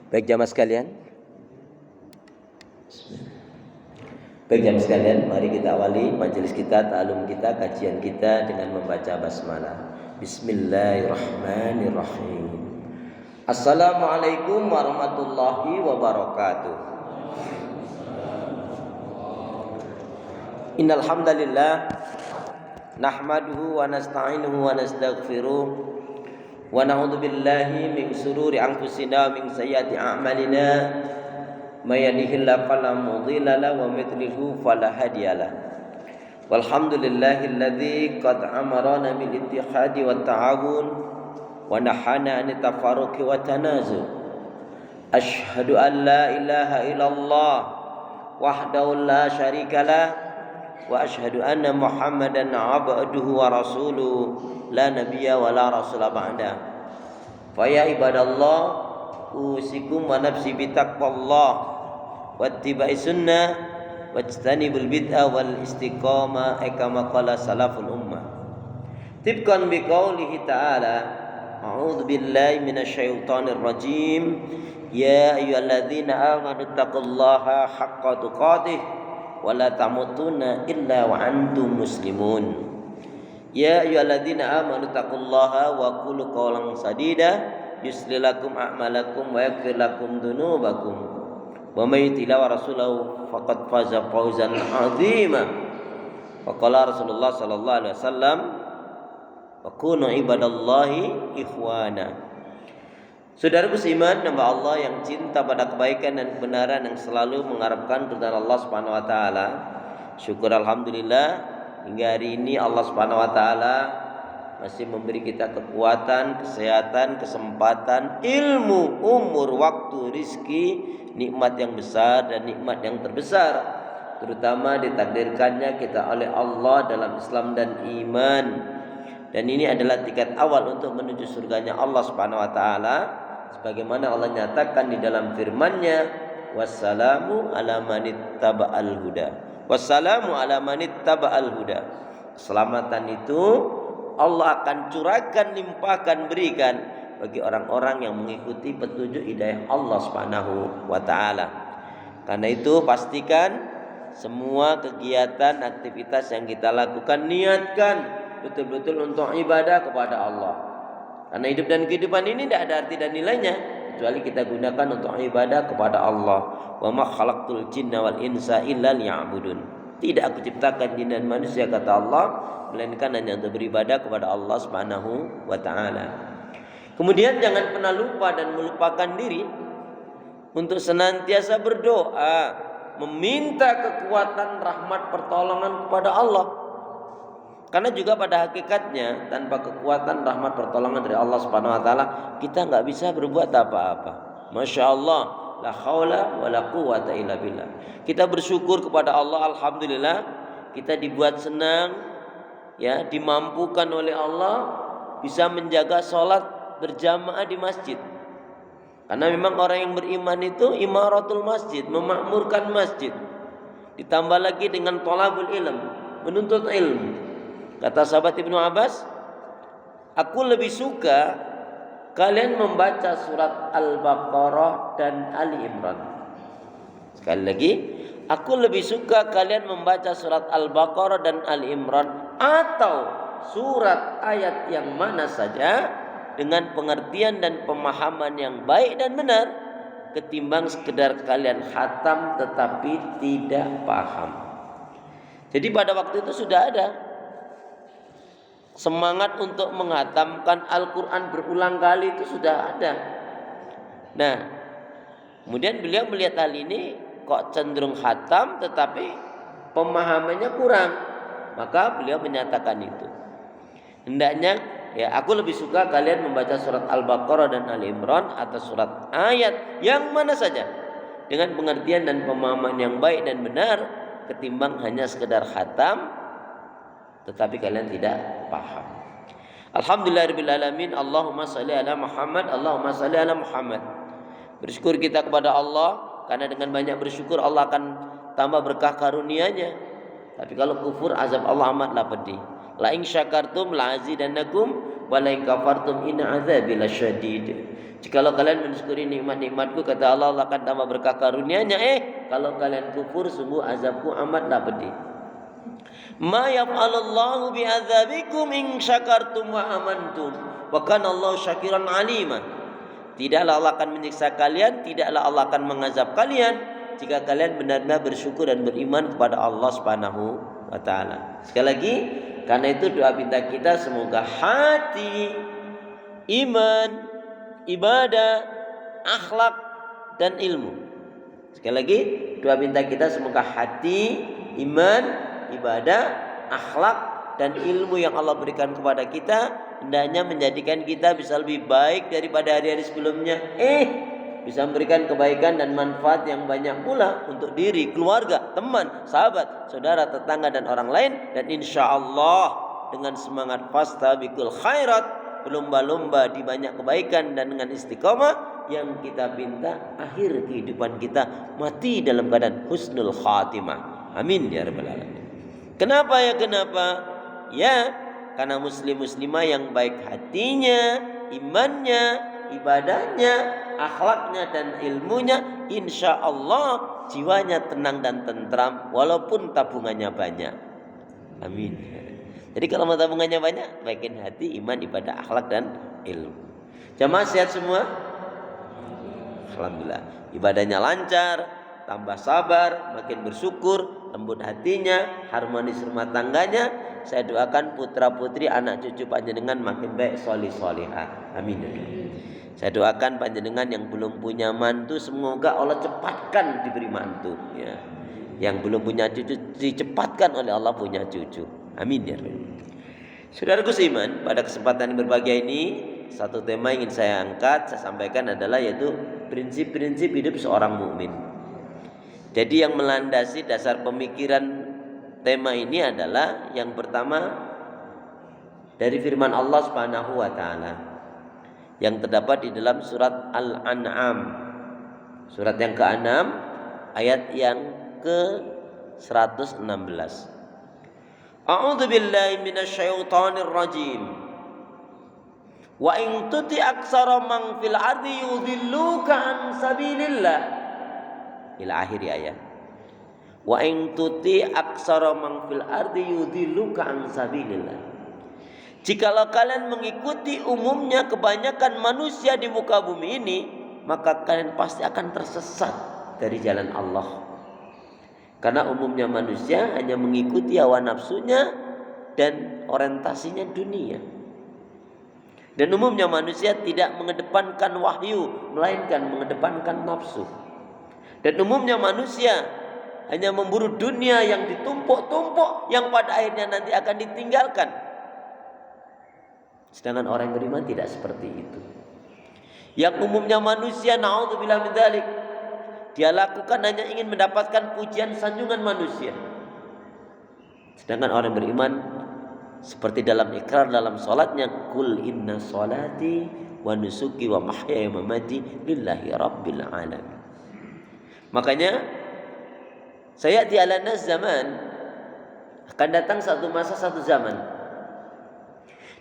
Baik jamaah sekalian. Mari kita awali majelis kita, ta'alum kita, kajian kita dengan membaca basmalah. Bismillahirrahmanirrahim. Assalamualaikum warahmatullahi wabarakatuh. Innal hamdalillah nahmaduhu wa nasta'inuhu wa nastaghfiruh. Wa na'udzu billahi min shururi anfusina wa min sayyiati a'malina may yahdihillahu fala mudilla lahu wa may yudlilhu fala hadiyalah. Walhamdulillahilladzi qad amarana bil ittihadi wat ta'awun wa nahana an tafarruqi wa tanazu. Asyhadu an la ilaha illallah wahdahu la syarikalah wa asyhadu anna Muhammadan abduhu wa rasuluhu la nabiyya wa la rasula ba'da. Fa ya ibadallah usikum wa nafsi bi taqwallah wa ittiba'i sunnah wa ijtanibul bid'ah wal istiqamah kama qala salaful ummah. Tibkan bi qoulihi ta'ala a'udzu billahi minasyaitonir rajim ya ayyuhalladzina amanu taqullaha haqqa tuqatih wa la tamutunna illa wa antum muslimun. Ya ayyuhalladzina amanu taqullaha wa qulu qawlan sadida yuslih lakum a'malakum wa yaghfir lakum dzunubakum wa may yuti wa rasulahu faqad faza fawzan 'azima. Wa qala Rasulullah sallallahu alaihi wasallam wa kunu ibadallahi ikhwana. Saudaraku seiman, hamba Allah yang cinta pada kebaikan dan kebenaran, yang selalu mengharapkan keridhaan Allah Subhanahu wa taala. Syukur alhamdulillah hingga hari ini Allah Subhanahu wa taala masih memberi kita kekuatan, kesehatan, kesempatan, ilmu, umur, waktu, rizki, nikmat yang besar dan nikmat yang terbesar, terutama ditakdirkannya kita oleh Allah dalam Islam dan iman. Dan ini adalah tiket awal untuk menuju surganya Allah Subhanahu wa taala, sebagaimana Allah nyatakan di dalam firman-Nya, wassalamu ala manittaba'al huda. Wassalamu ala manittaba'al huda. Keselamatan itu Allah akan curahkan, limpahkan, berikan bagi orang-orang yang mengikuti petunjuk hidayah Allah Subhanahu wa taala. Karena itu pastikan semua kegiatan, aktivitas yang kita lakukan niatkan betul-betul untuk ibadah kepada Allah. Karena hidup dan kehidupan ini tidak ada arti dan nilainya kecuali kita gunakan untuk ibadah kepada Allah. Wa ma khalaqtul jinna wal insa illa liya'budun. Tidak aku ciptakan jin dan manusia, kata Allah, melainkan hanya untuk beribadah kepada Allah Subhanahu wa taala. Kemudian jangan pernah lupa dan melupakan diri untuk senantiasa berdoa, meminta kekuatan, rahmat, pertolongan kepada Allah. Karena juga pada hakikatnya tanpa kekuatan, rahmat, pertolongan dari Allah Subhanahu wa taala kita enggak bisa berbuat apa-apa. Masya Allah, la haula wala quwata illa billah. Kita bersyukur kepada Allah, alhamdulillah kita dibuat senang, ya, dimampukan oleh Allah bisa menjaga sholat berjamaah di masjid. Karena memang orang yang beriman itu imaratul masjid, memakmurkan masjid. Ditambah lagi dengan thalabul ilm, menuntut ilmu. Kata sahabat Ibnu Abbas, aku lebih suka kalian membaca surat Al-Baqarah dan Ali Imran. Sekali lagi, aku lebih suka kalian membaca surat Al-Baqarah dan Ali Imran atau surat ayat yang mana saja dengan pengertian dan pemahaman yang baik dan benar ketimbang sekedar kalian khatam tetapi tidak paham. Jadi pada waktu itu sudah ada semangat untuk menghatamkan Al-Quran berulang kali, itu sudah ada. Nah, kemudian beliau melihat hal ini kok cenderung khatam tetapi pemahamannya kurang, maka beliau menyatakan itu. Hendaknya, ya, aku lebih suka kalian membaca surat Al-Baqarah dan Ali Imran atau surat ayat yang mana saja dengan pengertian dan pemahaman yang baik dan benar ketimbang hanya sekedar khatam tetapi kalian tidak paham. Alhamdulillahirabbil alamin. Allahumma shalli ala Muhammad, Allahumma shalli ala Muhammad. Bersyukur kita kepada Allah karena dengan banyak bersyukur Allah akan tambah berkah karunia-Nya. Tapi kalau kufur azab Allah amatlah pedih. La in syakartum la azidannakum wa la in kafartum inna adzabi lasyadid. Jikalau kalian mensyukuri nikmat-nikmatku, kata Allah, Allah akan tambah berkah karunia-Nya. Kalau kalian kufur, sungguh azabku amatlah pedih. Ma yaf'alullahu bi'adzabikum in syakartum wa amantum wa kana Allahu syakiran alima. Tidaklah Allah akan menyiksa kalian, tidaklah Allah akan mengazab kalian jika kalian benar-benar bersyukur dan beriman kepada Allah Subhanahu wa taala. Sekali lagi, karena itu doa minta kita semoga hati, iman, ibadah, akhlak dan ilmu. Sekali lagi, doa minta kita semoga hati, iman, ibadah, akhlak dan ilmu yang Allah berikan kepada kita hendaknya menjadikan kita bisa lebih baik daripada hari-hari sebelumnya. Bisa memberikan kebaikan dan manfaat yang banyak pula untuk diri, keluarga, teman, sahabat, saudara, tetangga dan orang lain. Dan insya Allah dengan semangat fastabiqul khairat, berlomba-lomba di banyak kebaikan, dan dengan istiqomah yang kita minta akhir kehidupan kita mati dalam keadaan husnul khatimah. Amin ya rabbal alamin. Kenapa ya? Kenapa? Ya, karena muslim-muslimah yang baik hatinya, imannya, ibadahnya, akhlaknya dan ilmunya, insya Allah jiwanya tenang dan tentram walaupun tabungannya banyak. Amin. Jadi kalau mau tabungannya banyak, baikin hati, iman, ibadah, akhlak dan ilmu. Jamaah sehat semua? Alhamdulillah. Ibadahnya lancar, tambah sabar, makin bersyukur, lembut hatinya, harmonis rumah tangganya. Saya doakan putra putri anak cucu panjenengan makin baik, solih solihah. Amin. Saya doakan panjenengan yang belum punya mantu, semoga Allah cepatkan diberi mantu. Ya. Yang belum punya cucu dicepatkan oleh Allah punya cucu. Amin ya Rabbi. Saudaraku seiman, pada kesempatan yang berbahagia ini, satu tema yang ingin saya angkat, saya sampaikan adalah yaitu prinsip-prinsip hidup seorang mukmin. Jadi yang melandasi dasar pemikiran tema ini adalah yang pertama dari firman Allah Subhanahu wa taala yang terdapat di dalam surat Al-An'am, surat yang ke-6 ayat yang ke-116. A'udzu billahi minasyaitonir rajim. Wa in tuti aksara man fil ardi yudhilluka an sabilillah. Ila akhir ayat. Wa in tuti aksara man fil ardi yudhilluka an sabilillah. Jikalau kalian mengikuti umumnya kebanyakan manusia di muka bumi ini, maka kalian pasti akan tersesat dari jalan Allah. Karena umumnya manusia hanya mengikuti hawa nafsunya dan orientasinya dunia. Dan umumnya manusia tidak mengedepankan wahyu, melainkan mengedepankan nafsu. Dan umumnya manusia hanya memburu dunia yang ditumpuk-tumpuk, yang pada akhirnya nanti akan ditinggalkan. Sedangkan orang yang beriman tidak seperti itu. Yang umumnya manusia, na'udzubillah min dzalik, dia lakukan hanya ingin mendapatkan pujian sanjungan manusia. Sedangkan orang yang beriman seperti dalam ikrar dalam salatnya, kul inna salati wa nusuki wa mahyaya wa mamati lillahi rabbil alamin. Makanya saya di alanas zaman akan datang satu masa, satu zaman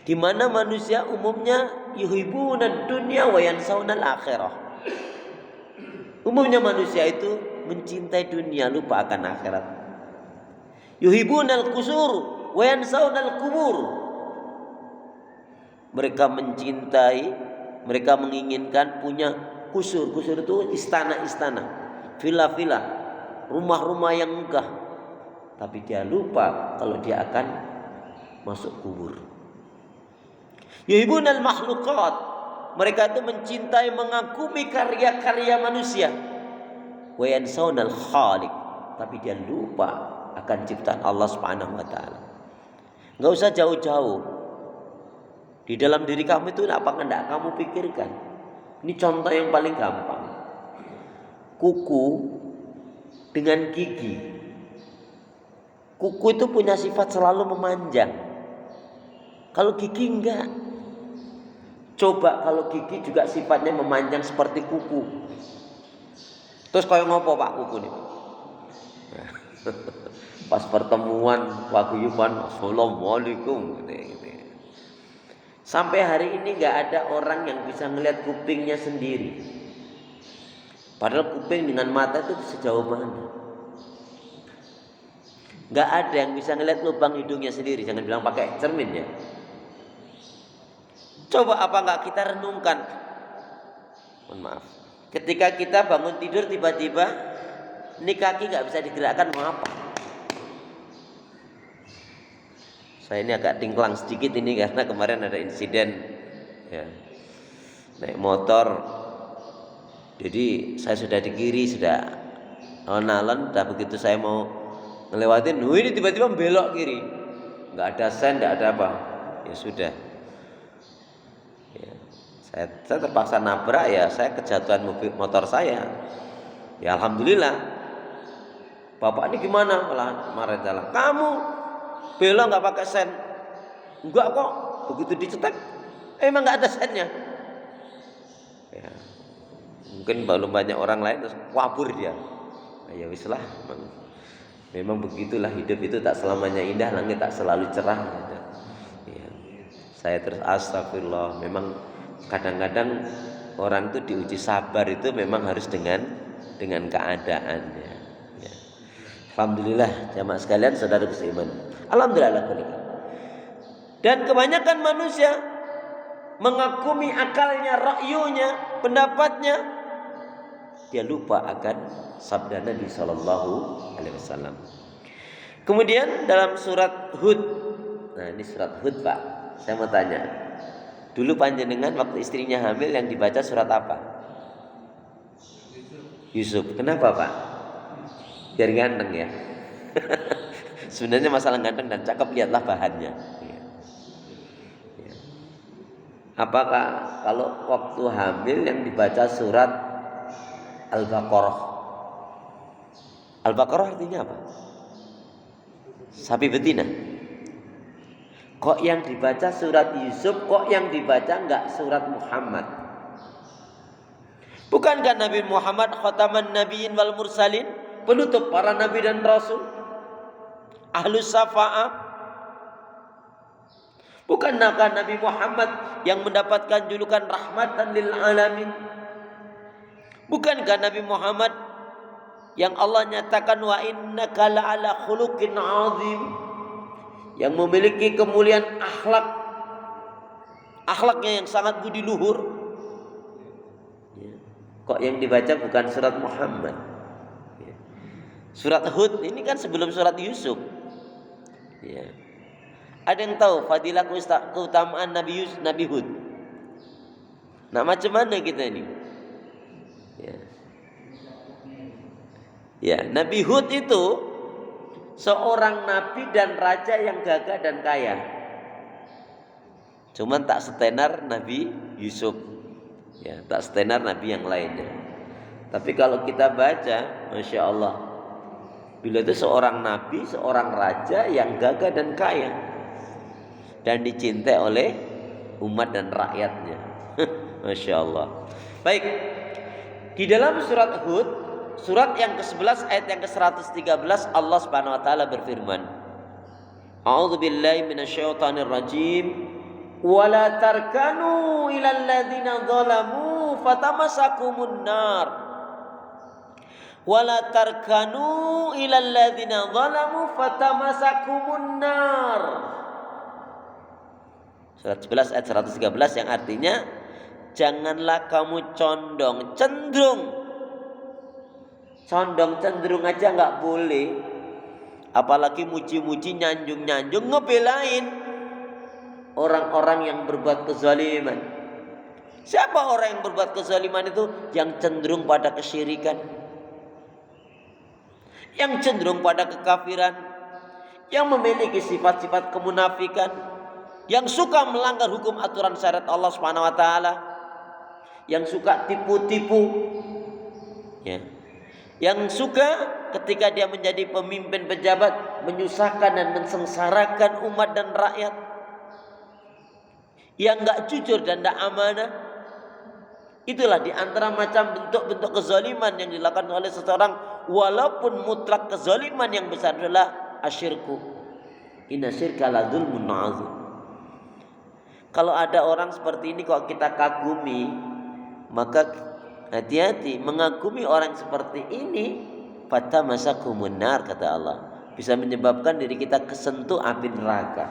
di mana manusia umumnya yuhibbuna dunya wa yansawna al-akhirah. Umumnya manusia itu mencintai dunia, lupa akan akhirat. Yuhibbuna al-qusur wa yansawna al-qubur. Mereka mencintai, mereka menginginkan punya kusur. Kusur itu istana-istana, villa-villa, rumah-rumah yang megah. Tapi dia lupa kalau dia akan masuk kubur. Yuhibbunal makhluqat, mereka itu mencintai, mengagumi karya-karya manusia. Wa yansawnal khaliq, tapi dia lupa akan ciptaan Allah Subhanahu wa taala. Enggak usah jauh-jauh. Di dalam diri kamu itu apa enggak kamu pikirkan? Ini contoh yang paling gampang. Kuku dengan gigi. Kuku itu punya sifat selalu memanjang. Kalau gigi enggak. Coba kalau gigi juga sifatnya memanjang seperti kuku. Terus kayak ngopo Pak kuku nih? Pas pertemuan paguyuban, assalamualaikum gitu. Sampai hari ini nggak ada orang yang bisa ngelihat kupingnya sendiri. Padahal kuping dengan mata itu sejauh mana? Nggak ada yang bisa ngelihat lubang hidungnya sendiri. Jangan bilang pakai cermin ya. Coba apa nggak kita renungkan? Mohon maaf. Ketika kita bangun tidur tiba-tiba ini kaki nggak bisa digerakkan, mau apa? Saya ini agak tingklang sedikit ini karena kemarin ada insiden ya, naik motor. Jadi saya sudah di kiri, sudah alon-alon, dan begitu saya mau ngelewatin, ini tiba-tiba belok kiri. Nggak ada sen, nggak ada apa. Ya sudah. Ya, saya terpaksa nabrak ya, saya kejatuhan motor saya. Ya alhamdulillah. Bapak ini gimana? Malah kemarin jalan. Kamu belok nggak pakai sen? Enggak kok. Begitu dicetek, emang nggak ada sennya. Ya, mungkin belum banyak orang lain terus kabur dia. Ya wis lah. Memang begitulah hidup itu, tak selamanya indah, langit tak selalu cerah. Ya. Saya terus astagfirullah. Memang kadang-kadang orang itu diuji sabar itu memang harus dengan keadaannya. Ya. Alhamdulillah jamaah sekalian, saudara seiman. Alhamdulillah. Dan kebanyakan manusia mengagumi akalnya, rakyunya, pendapatnya, dia lupa akan sabda Nabi Sallallahu Alaihi Wasallam. Kemudian dalam surat Hud, nah ini surat Hud Pak, saya mau tanya, dulu panjenengan waktu istrinya hamil yang dibaca surat apa? Yusuf. Kenapa Pak? Biar ganteng ya. Sebenarnya masalah ganteng dan cakep, lihatlah bahannya. Apakah kalau waktu hamil yang dibaca surat Al-Baqarah? Al-Baqarah artinya apa? Sapi betina. Kok yang dibaca surat Yusuf, kok yang dibaca enggak surat Muhammad? Bukankah Nabi Muhammad khataman nabiyyin wal mursalin, penutup para nabi dan rasul, ahlus syafa'ah? Bukankah Nabi Muhammad yang mendapatkan julukan rahmatan lil alamin? Bukankah Nabi Muhammad yang Allah nyatakan wa innaka la'ala khuluqin azim, yang memiliki kemuliaan akhlaknya yang sangat budi luhur? Kok yang dibaca bukan surat Muhammad? Surat Hud ini kan sebelum surat Yusuf. Ya. Ada yang tahu fadilah keutamaan Nabi Hud? Nah macam mana kita ini? Ya, Nabi Hud itu seorang nabi dan raja yang gagah dan kaya. Cuman tak setenar Nabi Yusuf. Ya, tak setenar nabi yang lainnya. Tapi kalau kita baca, Masya Allah, beliau itu seorang nabi, seorang raja yang gagah dan kaya, dan dicintai oleh umat dan rakyatnya. Masya Allah. Baik, di dalam surat Hud, surat yang ke-11 ayat yang ke-113, Allah Subhanahu wa taala berfirman, A'udzubillahi minasyaitonir rajim. Wala tarkanu ilal ladzina zalamu fatamasakumun nar. Wala tarkanu ilal ladzina zalamu fatamasakumun nar. Surat 11 ayat 113 yang artinya, janganlah kamu condong-cenderung aja nggak boleh, apalagi muji-muji, nyanjung-nyanjung, ngebelain orang-orang yang berbuat kezaliman. Siapa orang yang berbuat kezaliman itu? Yang cenderung pada kesyirikan, yang cenderung pada kekafiran, yang memiliki sifat-sifat kemunafikan, yang suka melanggar hukum aturan syariat Allah Subhanahu wa taala, yang suka tipu-tipu, ya. Yang suka ketika dia menjadi pemimpin pejabat menyusahkan dan mensengsarakan umat dan rakyat, yang enggak jujur dan enggak amanah. Itulah di antara macam bentuk-bentuk kezaliman yang dilakukan oleh seseorang, walaupun mutlak kezaliman yang besar adalah asyirku. Inna syirka la dzulmun 'adzim. Kalau ada orang seperti ini kok kita kagumi, maka hati-hati, mengagumi orang seperti ini fata masakumun nar, kata Allah, bisa menyebabkan diri kita kesentuh api neraka.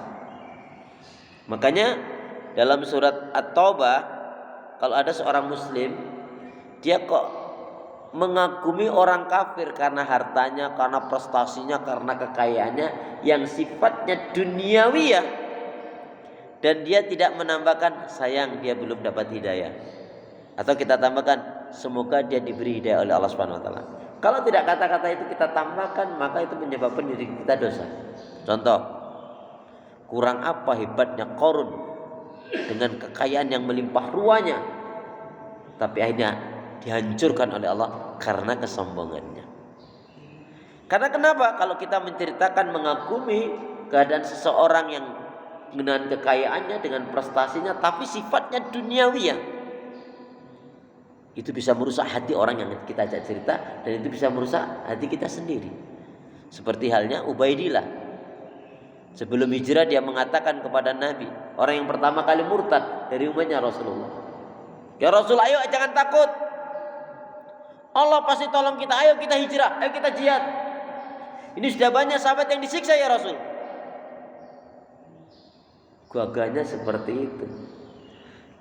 Makanya dalam surat At-Taubah, kalau ada seorang muslim dia kok mengagumi orang kafir karena hartanya, karena prestasinya, karena kekayaannya yang sifatnya duniawiyah, dan dia tidak menambahkan sayang dia belum dapat hidayah, atau kita tambahkan semoga dia diberi hidayah oleh Allah Subhanahu wa taala. Kalau tidak kata-kata itu kita tambahkan, maka itu menyebabkan diri kita dosa. Contoh, kurang apa hebatnya Qarun dengan kekayaan yang melimpah ruahnya, tapi akhirnya dihancurkan oleh Allah karena kesombongannya. Karena kenapa? Kalau kita menceritakan mengagumi keadaan seseorang yang dengan kekayaannya, dengan prestasinya, tapi sifatnya duniawi, itu bisa merusak hati orang yang kita ajak cerita, dan itu bisa merusak hati kita sendiri. Seperti halnya Ubaidillah. Sebelum hijrah dia mengatakan kepada Nabi, orang yang pertama kali murtad dari umatnya Rasulullah, ya Rasul, ayo jangan takut, Allah pasti tolong kita, ayo kita hijrah, ayo kita jihad. Ini sudah banyak sahabat yang disiksa ya Rasul. Gagahnya seperti itu.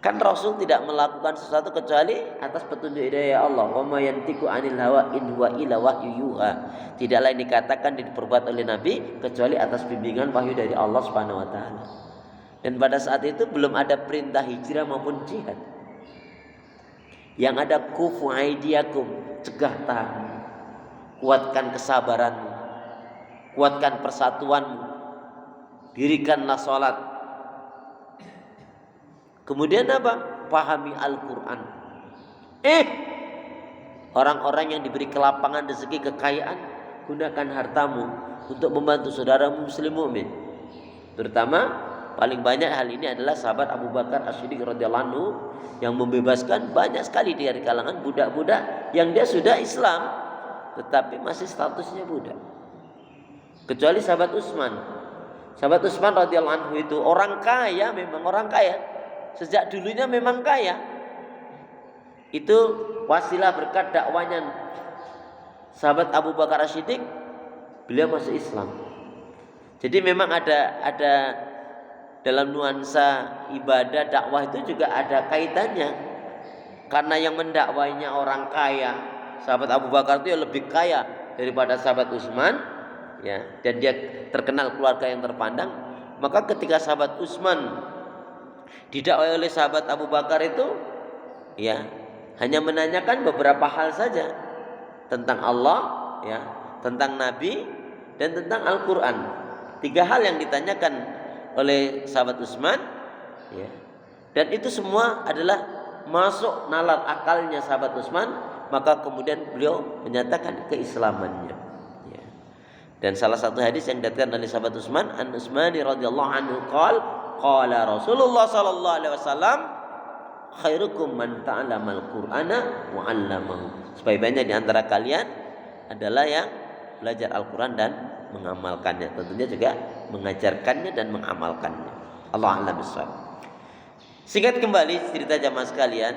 Kan Rasul tidak melakukan sesuatu kecuali atas petunjuk hidayah Allah. Wa ma yantiqu 'anil hawa in huwa illa wahyu yuha. Tidaklah ini dikatakan diperbuat oleh Nabi kecuali atas bimbingan wahyu dari Allah Subhanahu wa taala. Dan pada saat itu belum ada perintah hijrah maupun jihad. Yang ada kufu aidiakum, cegah tahan. Kuatkan kesabaranmu. Kuatkan persatuanmu. Dirikanlah salat. Kemudian apa? Pahami Al-Quran. Orang-orang yang diberi kelapangan rezeki, kekayaan, gunakan hartamu untuk membantu saudara muslim mukmin. Terutama paling banyak hal ini adalah sahabat Abu Bakar As-Siddiq radhiyallahu anhu, yang membebaskan banyak sekali dari kalangan budak-budak yang dia sudah Islam tetapi masih statusnya budak. Kecuali sahabat Utsman. Sahabat Utsman radhiyallahu anhu itu orang kaya, memang orang kaya. Sejak dulunya memang kaya. Itu wasilah berkat dakwanya sahabat Abu Bakar As-Siddiq, beliau masuk Islam. Jadi memang ada dalam nuansa ibadah dakwah itu juga ada kaitannya. Karena yang mendakwainya orang kaya, sahabat Abu Bakar itu lebih kaya daripada sahabat Utsman, ya, dan dia terkenal keluarga yang terpandang. Maka ketika sahabat Utsman didakwai oleh sahabat Abu Bakar itu, ya, hanya menanyakan beberapa hal saja tentang Allah, ya, tentang Nabi, dan tentang Al-Quran. 3 hal yang ditanyakan oleh sahabat Utsman, ya, dan itu semua adalah masuk nalar akalnya sahabat Utsman. Maka kemudian beliau menyatakan keislamannya, ya. Dan salah satu hadis yang diriwayatkan oleh sahabat Utsman, An Utsmani radhiyallahu anhu qala Rasulullah sallallahu alaihi wasallam, khairukum man ta'allamal Qur'ana wa 'allamahu. Sebaik-baiknya di antara kalian adalah yang belajar Al-Qur'an dan mengamalkannya, tentunya juga mengajarkannya dan mengamalkannya. Allah a'lam bishawab. Singkat kembali cerita jamaah sekalian,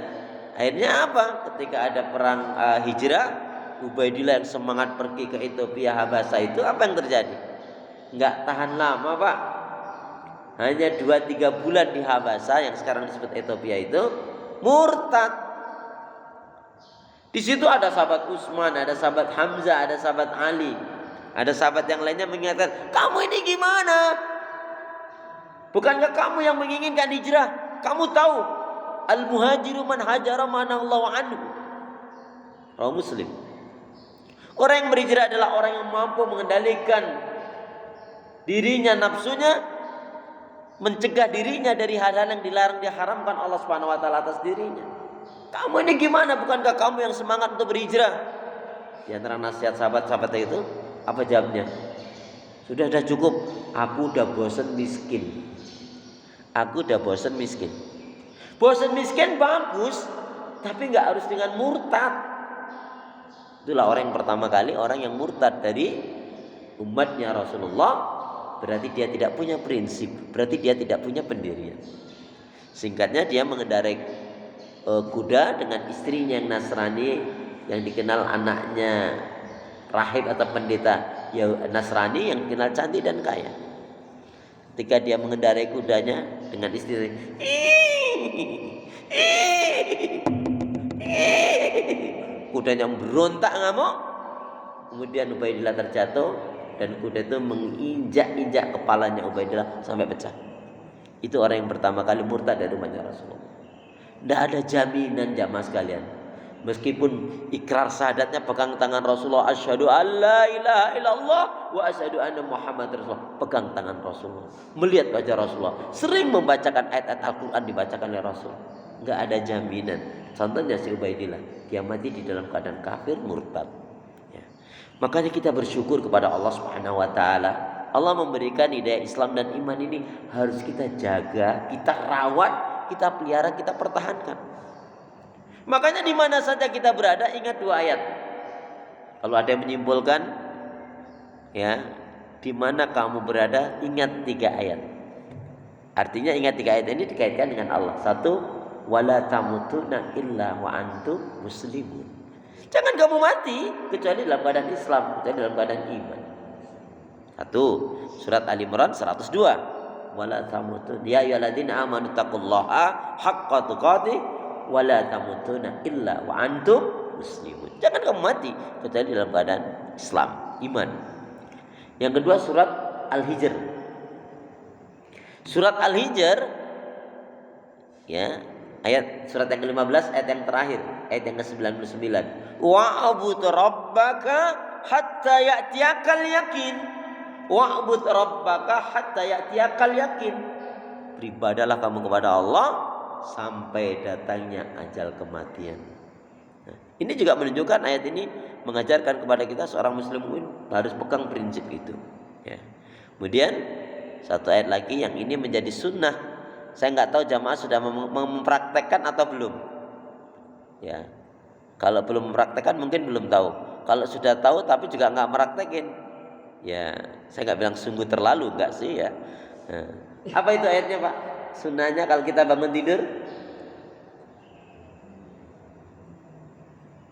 akhirnya apa? Ketika ada perang hijrah, Ubaidillah yang semangat pergi ke Ethiopia Habasa itu, apa yang terjadi? Enggak tahan lama, Pak. Hanya 2-3 bulan di Habasa yang sekarang disebut Ethiopia itu murtad. Di situ ada sahabat Utsman, ada sahabat Hamzah, ada sahabat Ali, ada sahabat yang lainnya mengatakan, kamu ini gimana? Bukankah kamu yang menginginkan hijrah? Kamu tahu al-muhajiru man hajara manallahu anhu. Rawi Muslim. Orang yang berhijrah adalah orang yang mampu mengendalikan dirinya, nafsunya, mencegah dirinya dari hal-hal yang dilarang, diharamkan Allah Subhanahu wa taala atas dirinya. Kamu ini gimana? Bukankah kamu yang semangat untuk berhijrah? Di antara nasihat sahabat-sahabat itu, apa jawabnya? Sudah cukup. Aku udah bosan miskin. Aku udah bosan miskin. Bosan miskin bagus, tapi nggak harus dengan murtad. Itulah orang yang pertama kali, orang yang murtad dari umatnya Rasulullah. Berarti dia tidak punya prinsip, berarti dia tidak punya pendirian. Singkatnya dia mengendarai kuda dengan istrinya yang Nasrani, yang dikenal anaknya rahib atau pendeta ya Nasrani yang dikenal cantik dan kaya. Ketika dia mengendarai kudanya dengan istri, kudanya berontak ngamuk. Kemudian Ubaidillah terjatuh dan kuda itu menginjak-injak kepalanya Ubaidillah sampai pecah. Itu orang yang pertama kali murtad dari umatnya Rasulullah. Tidak ada jaminan jamaah sekalian. Meskipun ikrar syahadatnya pegang tangan Rasulullah, asyhadu alla ilaha illallah wa asyhadu anna Muhammad Rasulullah, pegang tangan Rasulullah, melihat wajah Rasulullah, sering membacakan ayat-ayat Al-Quran dibacakan oleh Rasul. Enggak ada jaminan. Contohnya si Ubaidillah, dia mati di dalam keadaan kafir murtad. Ya. Makanya kita bersyukur kepada Allah Subhanahu wa taala. Allah memberikan hidayah Islam dan iman ini harus kita jaga, kita rawat, kita pelihara, kita pertahankan. Makanya di mana saja kita berada ingat 2 ayat. Kalau ada yang menyimpulkan, ya, di mana kamu berada ingat 3 ayat. Artinya ingat 3 ayat ini dikaitkan dengan Allah. 1, wala tamutunna illa wa antum muslimun. Jangan kamu mati kecuali dalam keadaan Islam, kecuali dalam keadaan iman. 1, surat Ali Imran 102. Wala tamutun ya ayyuhalladzina amanu taqullaha haqqa tuqatih wala tamutunna illa wa antum muslimun. Jangan kamu mati kecuali dalam keadaan Islam, iman. Yang kedua surat Al-Hijr. Surat Al-Hijr ya, surat yang ke-15 ayat yang terakhir, ayat yang ke-99. Wa'bud rabbaka hatta ya'tiyakal yakin. Wa'bud rabbaka hatta ya'tiyakal yakin. Beribadahlah kamu kepada Allah sampai datangnya ajal kematian. Nah, ini juga menunjukkan ayat ini mengajarkan kepada kita seorang muslim harus pegang prinsip itu. Ya. Kemudian satu ayat lagi yang ini menjadi sunnah. Saya nggak tahu jamaah sudah mempraktekkan atau belum. Ya, kalau belum mempraktekkan mungkin belum tahu. Kalau sudah tahu tapi juga nggak meraktekin, ya saya nggak bilang sungguh terlalu, nggak sih ya. Nah, apa itu ayatnya Pak? Sunnahnya kalau kita bangun tidur,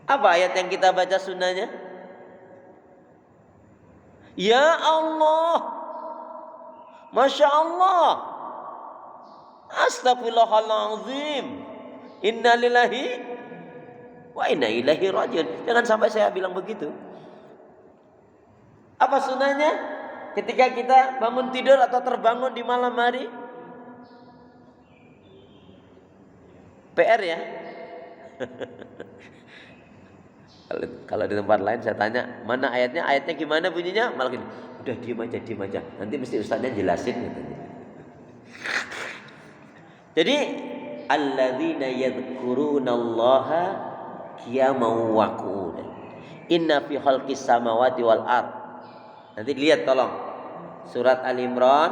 apa ayat yang kita baca sunnahnya? Ya Allah, Masya Allah, Astagfirullahaladzim, innalillahi wa inna ilaihi rajiun. Jangan sampai saya bilang begitu. Apa sunnahnya? Ketika kita bangun tidur atau terbangun di malam hari, PR ya. Kalau di tempat lain saya tanya, mana ayatnya? Ayatnya gimana bunyinya? Malah gini, udah diam aja. Nanti mesti ustaznya jelasin katanya. Jadi alladzina yadhkurunallaha qiyaman wa qu'udan. Inna fi khalqis samawati wal ard. Nanti lihat tolong. Surat Al Imran,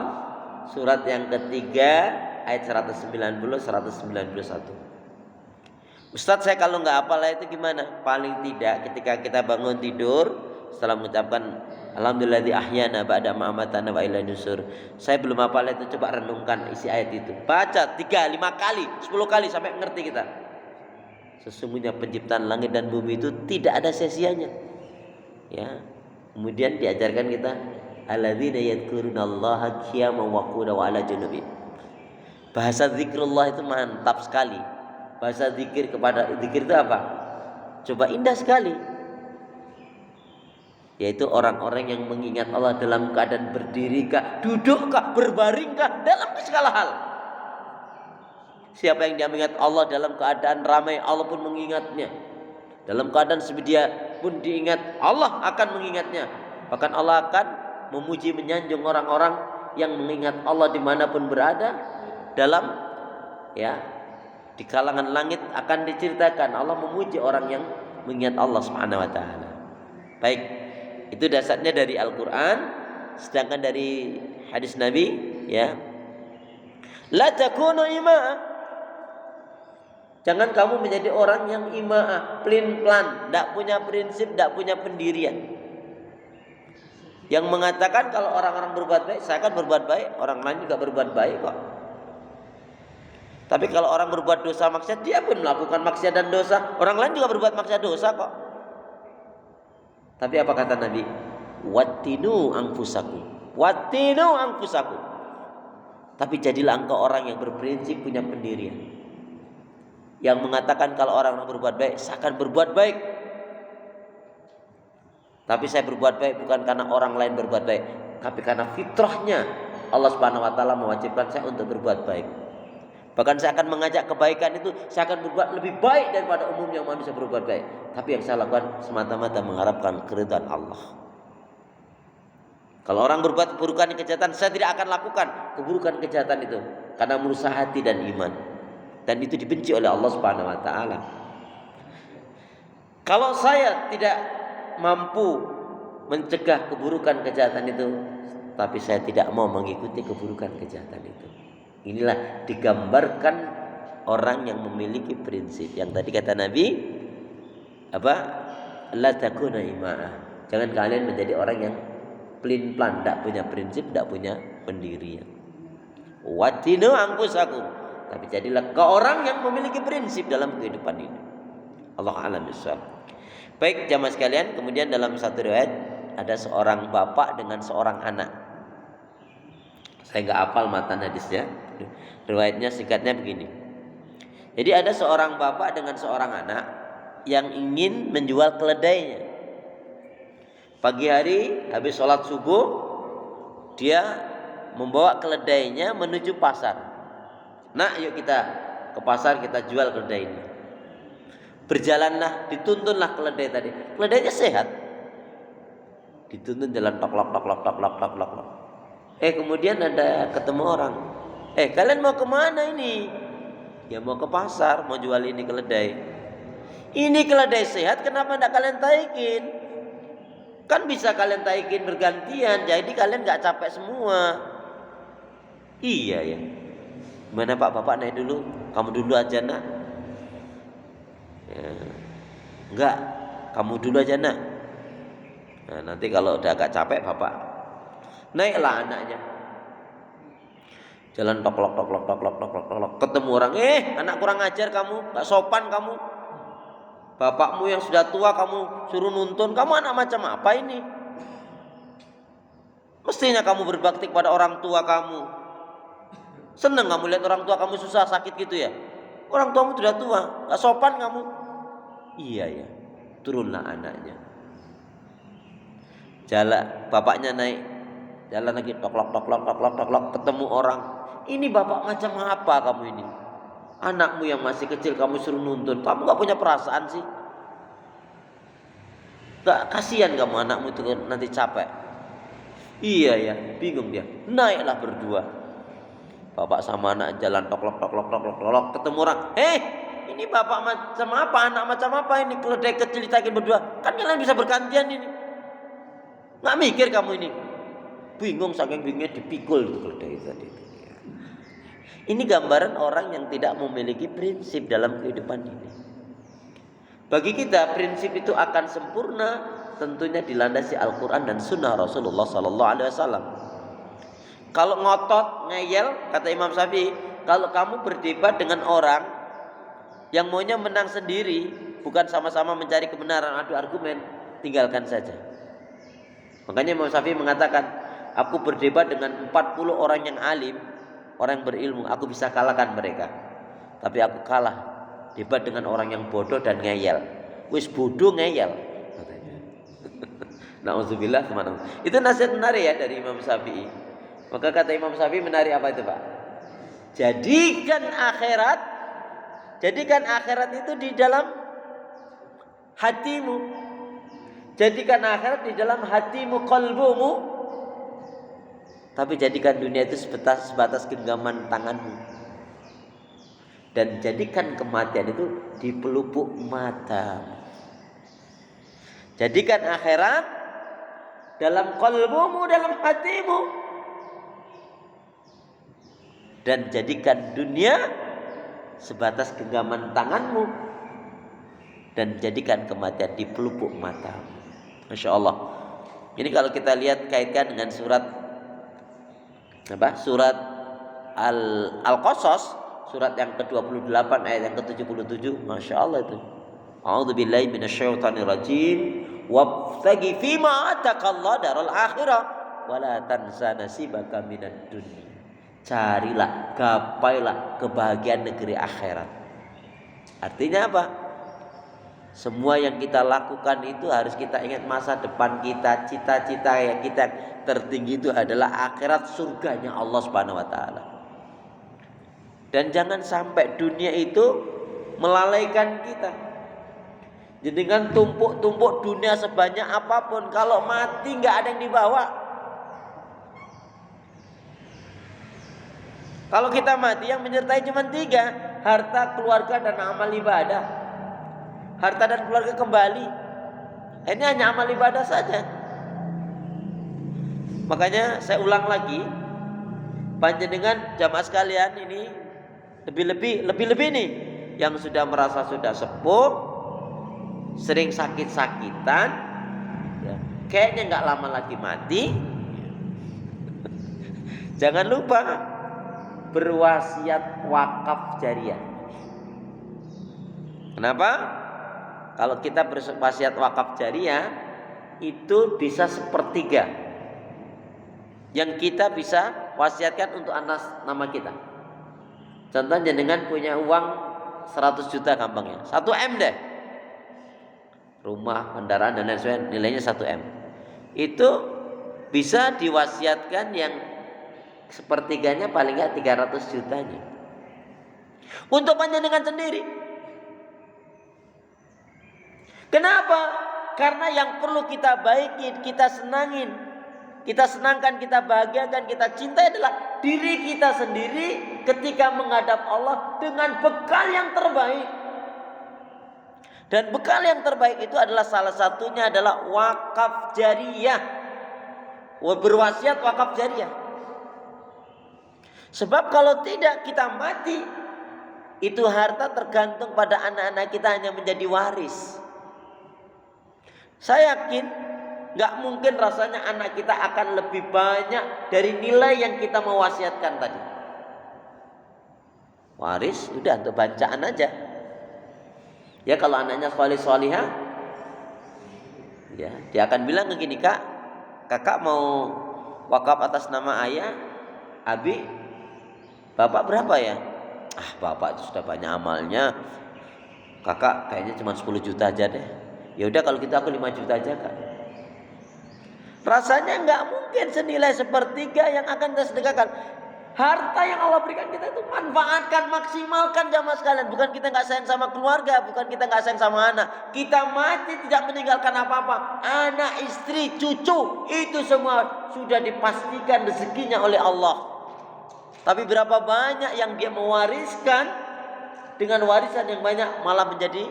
surat yang ketiga ayat 190 191. Ustadz, saya kalau nggak hafal itu gimana? Paling tidak ketika kita bangun tidur setelah mengucapkan alhamdulilladzi ahyana ba'da ma amatana wa ilaihi nusur. Saya belum hafal itu, coba renungkan isi ayat itu. Baca 3, 5 kali, 10 kali sampai ngerti kita. Sesungguhnya penciptaan langit dan bumi itu tidak ada sia-sianya. Ya. Kemudian diajarkan kita alladzina yadhkurunallaha qiyaman wa qu'udan wa ala junubihim. Bahasa zikrullah itu mantap sekali. Bahasa zikir itu apa? Coba indah sekali. Yaitu orang-orang yang mengingat Allah dalam keadaan berdiri kah, duduk kah, berbaring kah, dalam segala hal. Siapa yang dia mengingat Allah dalam keadaan ramai, Allah pun mengingatnya. Dalam keadaan sedia pun diingat, Allah akan mengingatnya. Bahkan Allah akan memuji menyanjung orang-orang yang mengingat Allah dimanapun berada. Dalam di kalangan langit akan diceritakan Allah memuji orang yang mengingat Allah Subhanahu wa taala. Baik, itu dasarnya dari Al-Qur'an, sedangkan dari hadis Nabi ya. La takunu ima'a. Jangan kamu menjadi orang yang ima'ah, pelin-pelan, enggak punya prinsip, enggak punya pendirian. Yang mengatakan kalau orang-orang berbuat baik, saya akan berbuat baik, orang lain juga berbuat baik kok. Tapi kalau orang berbuat dosa maksiat, dia pun melakukan maksiat dan dosa. Orang lain juga berbuat maksiat dosa kok. Tapi apa kata Nabi? Wattinu anfusakum. Wattinu anfusakum. Tapi jadilah engkau orang yang berprinsip, punya pendirian. Yang mengatakan kalau orang berbuat baik, saya akan berbuat baik. Tapi saya berbuat baik bukan karena orang lain berbuat baik, tapi karena fitrahnya Allah Subhanahu wa taala mewajibkan saya untuk berbuat baik. Bahkan saya akan mengajak kebaikan itu, saya akan berbuat lebih baik daripada umumnya manusia berbuat baik. Tapi yang saya lakukan semata-mata mengharapkan keridhaan Allah. Kalau orang berbuat keburukan dan kejahatan, saya tidak akan lakukan keburukan kejahatan itu karena merusak hati dan iman. Dan itu dibenci oleh Allah Subhanahu wa taala. Kalau saya tidak mampu mencegah keburukan kejahatan itu, tapi saya tidak mau mengikuti keburukan kejahatan itu. Inilah digambarkan orang yang memiliki prinsip. Yang tadi kata Nabi apa? La takuna ima'ah. Jangan kalian menjadi orang yang pelin-pelan, tidak punya prinsip, tidak punya pendirian. Watinu anfusakum. Tapi jadilah kau orang yang memiliki prinsip dalam kehidupan ini. Allah a'lam bishawab. Baik jamaah sekalian, kemudian dalam satu riwayat ada seorang bapak dengan seorang anak. Saya nggak hafal matan hadisnya. Riwayatnya singkatnya begini. Jadi ada seorang bapak dengan seorang anak yang ingin menjual keledainya. Pagi hari habis sholat subuh, dia membawa keledainya menuju pasar. Nak, yuk kita ke pasar, kita jual keledai ini. Berjalanlah, dituntunlah keledai tadi. Keledainya sehat. Dituntun jalan tok lok. Kemudian ada ketemu orang. Kalian mau kemana ini? Ya mau ke pasar, mau jual ini keledai. Ini keledai sehat, kenapa tidak kalian taikin? Kan bisa kalian taikin bergantian, jadi kalian nggak capek semua. Iya ya. Mana Pak, Bapak naik dulu, kamu dulu aja nak. Ya. Enggak, kamu dulu aja nak. Nah, nanti kalau udah agak capek Bapak naiklah anaknya. Jalan tok lok. Ketemu orang, anak kurang ajar kamu, gak sopan kamu. Bapakmu yang sudah tua kamu suruh nuntun, kamu anak macam apa ini? Mestinya kamu berbakti kepada orang tua kamu. Senang kamu lihat orang tua kamu susah sakit gitu ya? Orang tuamu sudah tua, gak sopan kamu. Iya ya, turunlah anaknya. Jalan, bapaknya naik, jalan lagi tok lok, ketemu orang. Ini bapak macam apa kamu ini? Anakmu yang masih kecil kamu suruh nuntun, kamu gak punya perasaan sih? Gak kasihan kamu anakmu itu nanti capek? Iya ya, bingung dia. Naiklah berdua. Bapak sama anak jalan tok lok, ketemu orang. Ini bapak macam apa, anak macam apa ini? Keledai kecil ditakin berdua. Kan kalian bisa bergantian ini. Gak mikir kamu ini? Bingung, saking bingungnya dipikul itu keledai tadi. Ini gambaran orang yang tidak memiliki prinsip dalam kehidupan ini. Bagi kita prinsip itu akan sempurna tentunya dilandasi Al-Quran dan Sunnah Rasulullah SAW. Kalau ngotot, ngeyel, kata Imam Syafi'i, kalau kamu berdebat dengan orang yang maunya menang sendiri, bukan sama-sama mencari kebenaran, adu argumen, tinggalkan saja. Makanya Imam Syafi'i mengatakan, aku berdebat dengan 40 orang yang alim, orang yang berilmu, aku bisa kalahkan mereka. Tapi aku kalah debat dengan orang yang bodoh dan ngeyel. Wis bodoh ngeyel katanya. Nauzubillah, teman-teman. Itu nasihat menarik ya dari Imam Syafi'i. Maka kata Imam Syafi'i menarik apa itu Pak? Jadikan akhirat itu di dalam hatimu. Jadikan akhirat di dalam hatimu, qalbumu. Tapi jadikan dunia itu sebatas genggaman tanganmu. Dan jadikan kematian itu di pelupuk mata. Jadikan akhirat dalam qalbumu, dalam hatimu. Dan jadikan dunia sebatas genggaman tanganmu. Dan jadikan kematian di pelupuk matamu. Masya Allah. Ini kalau kita lihat kaitkan dengan surat Al-Qasas, surat yang ke-28 ayat yang ke-77. Masya Allah itu. A'udzubillahi minasyaitonirrajim. Wabtaghi fima ataqallahu daral akhirah wala tansa nasibaka minad dunya. Carilah, gapailah kebahagiaan negeri akhirat. Artinya apa? Semua yang kita lakukan itu harus kita ingat masa depan kita, cita-cita yang kita tertinggi itu adalah akhirat, surganya Allah Subhanahu wa taala. Dan jangan sampai dunia itu melalaikan kita. Dengan tumpuk-tumpuk dunia sebanyak apapun, kalau mati nggak ada yang dibawa. Kalau kita mati yang menyertai cuma 3, harta, keluarga, dan amal ibadah. Harta dan keluarga kembali. Ini hanya amal ibadah saja. Makanya saya ulang lagi, panjenengan jamaah sekalian ini lebih nih yang sudah merasa sudah sepuh, sering sakit-sakitan, ya, kayaknya nggak lama lagi mati. Jangan lupa berwasiat wakaf jariah. Kenapa? Kalau kita berwasiat wakaf jariah itu bisa 1/3 yang kita bisa wasiatkan untuk atas nama kita. Contohnya dengan punya uang 100 juta gampangnya, 1 M deh. Rumah, kendaraan dan lain sebagainya nilainya 1 M. Itu bisa diwasiatkan yang 1/3-nya paling nggak 300 jutanya. Untuk panjenengan sendiri. Kenapa? Karena yang perlu kita baikin, kita senangin, kita senangkan, kita bahagiakan, kita cintai adalah diri kita sendiri ketika menghadap Allah dengan bekal yang terbaik. Dan bekal yang terbaik itu adalah salah satunya adalah wakaf jariah. Berwasiat wakaf jariah. Sebab kalau tidak kita mati, itu harta tergantung pada anak-anak kita hanya menjadi waris. Saya yakin gak mungkin rasanya anak kita akan lebih banyak dari nilai yang kita mewasiatkan tadi. Waris udah untuk bacaan aja. Ya kalau anaknya solih-solihah, ya dia akan bilang begini, kakak mau wakaf atas nama ayah, abi, bapak berapa ya? Bapak itu sudah banyak amalnya, kakak kayaknya cuma 10 juta aja deh. Ya udah kalau gitu aku 5 juta aja kak. Rasanya nggak mungkin senilai 1/3 yang akan kita sedekahkan. Harta yang Allah berikan kita itu manfaatkan, maksimalkan jamaah sekalian. Bukan kita nggak sayang sama keluarga, bukan kita nggak sayang sama anak. Kita mati tidak meninggalkan apa-apa. Anak, istri, cucu, itu semua sudah dipastikan rezekinya oleh Allah. Tapi berapa banyak yang dia mewariskan, dengan warisan yang banyak malah menjadi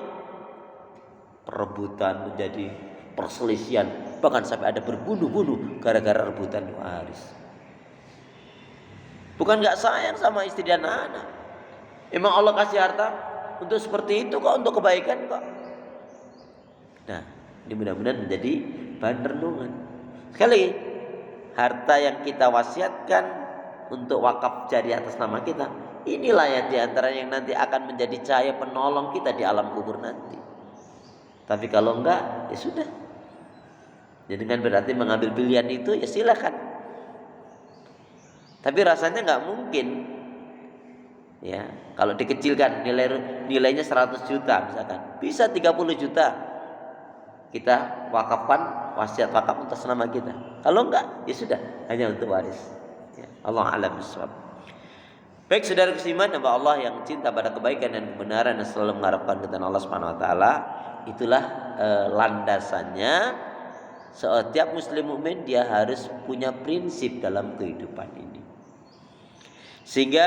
perebutan, menjadi perselisihan, bahkan sampai ada berbunuh-bunuh gara-gara rebutan waris. Bukan gak sayang sama istri dan anak. Emang Allah kasih harta untuk seperti itu kok, untuk kebaikan kok. Nah, ini mudah-mudahan menjadi bahan renungan. Sekali, harta yang kita wasiatkan untuk wakaf jariah atas nama kita, inilah yang diantara yang nanti akan menjadi cahaya penolong kita di alam kubur nanti. Tapi kalau enggak, ya sudah. Jadi dengan berarti mengambil pilihan itu, ya silakan. Tapi rasanya nggak mungkin, ya. Kalau dikecilkan nilainya 100 juta misalkan, bisa 30 juta kita wakafkan, wasiat wakaf atas nama kita. Kalau enggak, ya sudah, hanya untuk waris. Ya, Allah a'lam bishawab. Baik saudara keiman, hamba Allah yang cinta pada kebaikan dan kebenaran dan selalu mengharapkan keridhaan Allah Subhanahu wa taala, itulah landasannya setiap muslim mukmin. Dia harus punya prinsip dalam kehidupan ini, sehingga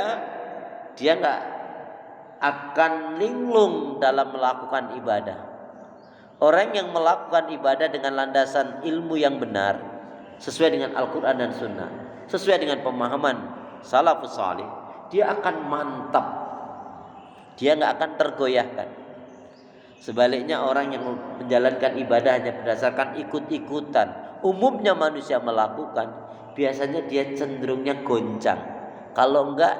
dia nggak akan linglung dalam melakukan ibadah. Orang yang melakukan ibadah dengan landasan ilmu yang benar, sesuai dengan Al-Quran dan Sunnah, sesuai dengan pemahaman salafus salih, dia akan mantap, dia nggak akan tergoyahkan. Sebaliknya orang yang menjalankan ibadah hanya berdasarkan ikut-ikutan, umumnya manusia melakukan, biasanya dia cenderungnya goncang. Kalau enggak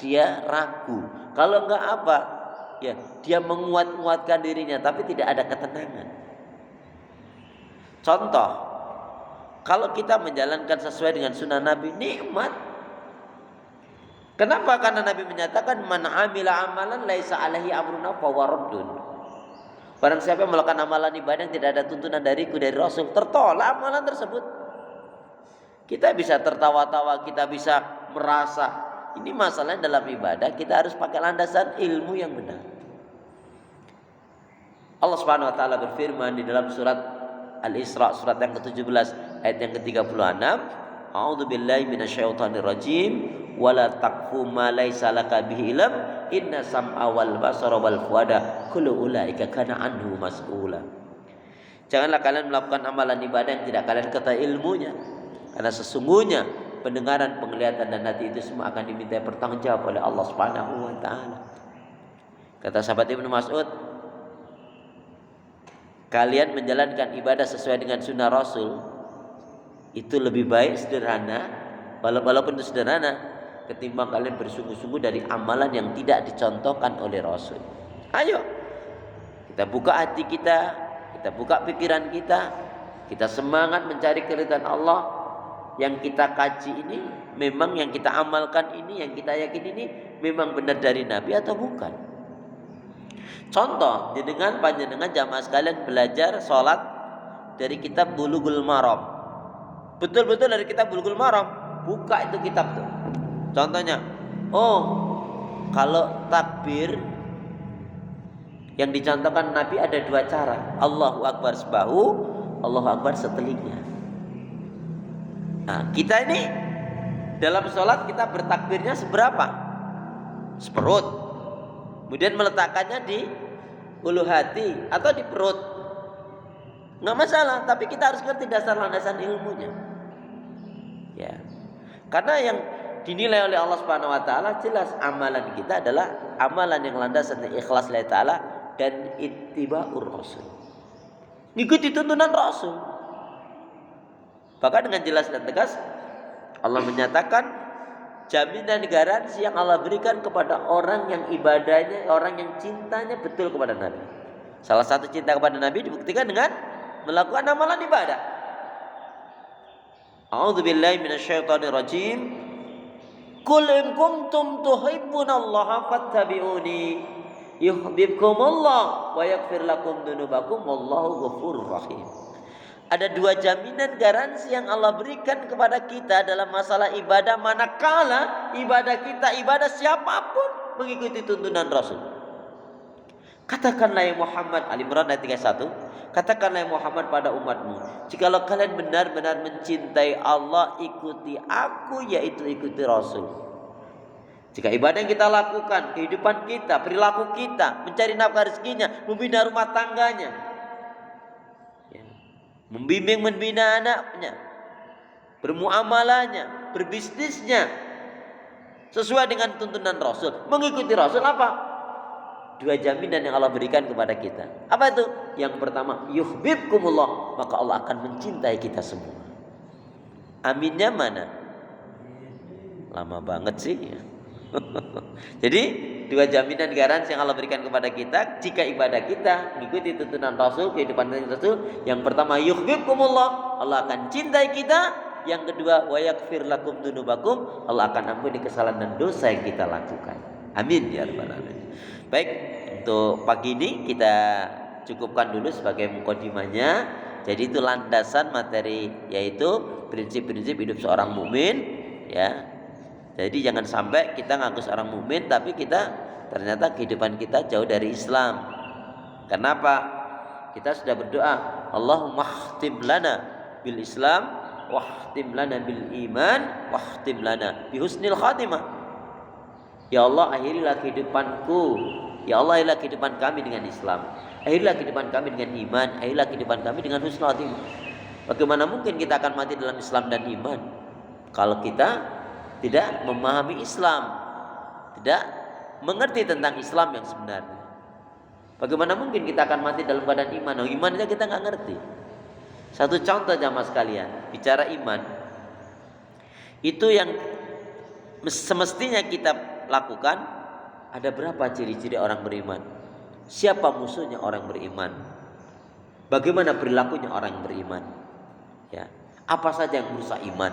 dia ragu, Kalau enggak apa? Ya, dia menguatkan dirinya tapi tidak ada ketenangan. Contoh, kalau kita menjalankan sesuai dengan sunnah Nabi, nikmat. Kenapa? Karena Nabi menyatakan man amila amalan laisa alaihi amruna fahuwa raddun. Barang siapa yang melakukan amalan ibadah yang tidak ada tuntunan dariku dari Rasul, tertolak amalan tersebut. Kita bisa tertawa-tawa, kita bisa merasa. Ini masalahnya dalam ibadah, kita harus pakai landasan ilmu yang benar. Allah Subhanahu wa taala berfirman di dalam surat Al-Isra surat yang ke-17 ayat yang ke-36, A'udzu billahi minasyaitonir rajim wala taqfu ma laisa laka bihi ilm inna sam'a wal basara wal fuada kullu ulaika kana anhu mas'ula. Janganlah kalian melakukan amalan ibadah yang tidak kalian ketahui ilmunya, karena sesungguhnya pendengaran, penglihatan dan hati itu semua akan diminta pertanggungjawab oleh Allah Subhanahu wa taala. Kata sahabat Ibnu Mas'ud, kalian menjalankan ibadah sesuai dengan sunnah Rasul itu lebih baik, sederhana, walaupun itu sederhana, ketimbang kalian bersungguh-sungguh dari amalan yang tidak dicontohkan oleh Rasul. Ayo, kita buka hati kita buka pikiran kita semangat mencari keridhaan Allah. Yang kita kaji ini, memang yang kita amalkan ini, yang kita yakin ini memang benar dari Nabi atau bukan. Contoh, dengan panjenengan jamaah sekalian belajar sholat dari kitab Bulughul Maram. Betul-betul dari kitab Bulughul Maram. Buka itu kitab tuh. Contohnya, kalau takbir yang dicontohkan Nabi ada dua cara. Allahu Akbar sebahu, Allahu Akbar setelingnya. Nah, kita ini dalam sholat kita bertakbirnya seberapa? Seperut. Kemudian meletakkannya di ulu hati atau di perut. Nggak masalah, tapi kita harus ngerti dasar landasan ilmunya. Ya. Karena yang dinilai oleh Allah Subhanahu wa taala jelas amalan kita adalah amalan yang landasan ikhlas lillahi taala dan ittiba'ur rasul. Ngikuti tuntunan Rasul. Bahkan dengan jelas dan tegas Allah menyatakan jaminan garansi yang Allah berikan kepada orang yang ibadahnya, orang yang cintanya betul kepada Nabi. Salah satu cinta kepada Nabi dibuktikan dengan melakukan amalan ibadah. A'udzu billahi minasyaitonir rajim. Qul in kuntum tuhibbunallaha fattabi'uni yuhibbukumullah wa yaghfir lakum dzunubakum wallahu ghafurur rahim. Ada dua jaminan garansi yang Allah berikan kepada kita dalam masalah ibadah manakala ibadah kita, ibadah siapapun mengikuti tuntunan Rasul. Katakanlah ya Muhammad, Ali Imran ayat 31, katakanlah ya Muhammad pada umatmu, jikalau kalian benar-benar mencintai Allah, ikuti aku, yaitu ikuti Rasul. Jika ibadah yang kita lakukan, kehidupan kita, perilaku kita, mencari nafkah rezekinya, membina rumah tangganya, membimbing membina anaknya, bermuamalahnya, berbisnisnya sesuai dengan tuntunan Rasul, mengikuti Rasul apa? Dua jaminan yang Allah berikan kepada kita. Apa itu? Yang pertama, yuhibbukumullah, maka Allah akan mencintai kita semua. Aminnya mana? Lama banget sih ya. Jadi dua jaminan garansi yang Allah berikan kepada kita jika ibadah kita mengikuti tuntunan Rasul, kehidupan Rasul. Yang pertama, yuhibbukumullah, Allah akan cintai kita. Yang kedua, wa yaghfir lakum dzunubakum, Allah akan ampuni kesalahan dan dosa yang kita lakukan. Amin ya rabbal alamin. Baik, untuk pagi ini kita cukupkan dulu sebagai mukadimahnya. Jadi itu landasan materi, yaitu prinsip-prinsip hidup seorang mukmin, ya. Jadi jangan sampai kita ngaku seorang mukmin tapi kita ternyata kehidupan kita jauh dari Islam. Kenapa? Kita sudah berdoa, Allahumma khtim lana bil Islam, wahtim lana bil iman, wahtim lana bi husnil khatimah. Ya Allah, akhirilah kehidupanku, ya Allah, akhirilah kehidupan kami dengan Islam, akhirilah kehidupan kami dengan iman, akhirilah kehidupan kami dengan husnul khatimah. Bagaimana mungkin kita akan mati dalam Islam dan iman kalau kita tidak memahami Islam, tidak mengerti tentang Islam yang sebenarnya? Bagaimana mungkin kita akan mati dalam badan iman? Iman aja kita nggak ngerti. Satu contoh jamaah sekalian, bicara iman, itu yang semestinya kita lakukan ada berapa ciri-ciri orang beriman? Siapa musuhnya orang beriman? Bagaimana perilakunya orang beriman? Ya, apa saja yang merusak iman?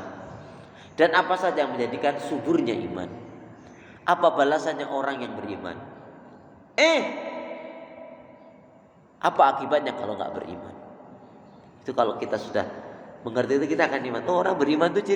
Dan apa saja yang menjadikan suburnya iman? Apa balasannya orang yang beriman? Apa akibatnya kalau nggak beriman? Itu kalau kita sudah mengerti itu kita akan iman. Oh, orang beriman itu ciri